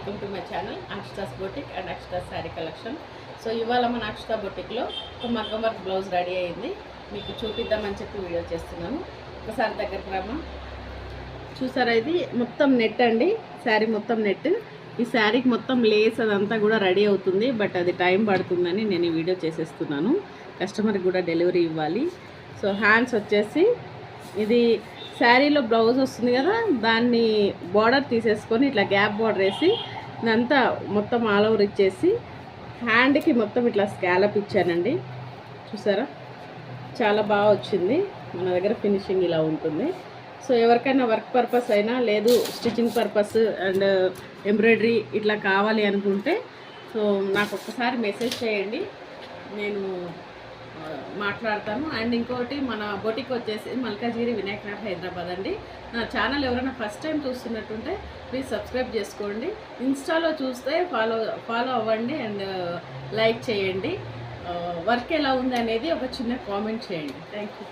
Welcome to my channel Akshata's boutique and Akshata's sari collection. So ఇవాళ మన అక్షతా బొటిక్లో ఒక మగ్గం వర్క్ బ్లౌజ్ రెడీ అయ్యింది. మీకు చూపిద్దామని చెప్పి వీడియో చేస్తున్నాను. ఒకసారి దగ్గరికి రామా. చూసారా, ఇది మొత్తం నెట్ అండి, శారీ మొత్తం నెట్. ఈ శారీకి మొత్తం లేస్ అదంతా కూడా రెడీ అవుతుంది, బట్ అది టైం పడుతుందని నేను ఈ వీడియో చేసేస్తున్నాను. కస్టమర్కి కూడా డెలివరీ ఇవ్వాలి. సో హ్యాండ్స్ వచ్చేసి ఇది శారీలో బ్లౌజ్ వస్తుంది కదా, దాన్ని బార్డర్ తీసేసుకొని ఇట్లా గ్యాప్ బార్డర్ వేసి ఇదంతా మొత్తం ఆల్ ఓవర్ ఇచ్చేసి హ్యాండ్కి మొత్తం ఇట్లా స్కాలప్ ఇచ్చానండి. చూసారా, చాలా బాగా వచ్చింది. మన దగ్గర ఫినిషింగ్ ఇలా ఉంటుంది. సో ఎవరికైనా వర్క్ పర్పస్ అయినా లేదు స్టిచ్చింగ్ పర్పస్ అండ్ ఎంబ్రాయిడరీ ఇట్లా కావాలి అనుకుంటే సో నాకు ఒక్కసారి మెసేజ్ చేయండి, నేను మాట్లాడతాను. అండ్ ఇంకోటి, మన బొటిక్ వచ్చేసి మల్కాజ్గిరి వినాయక్ నగర్ హైదరాబాద్ అండి. నా ఛానల్ ఎవరైనా ఫస్ట్ టైం చూస్తున్నట్టుంటే ప్లీజ్ సబ్స్క్రైబ్ చేసుకోండి. ఇన్స్టాలో చూస్తే ఫాలో అవ్వండి అండ్ లైక్ చేయండి. వర్క్ ఎలా ఉంది అనేది ఒక చిన్న కామెంట్ చేయండి. Thank you.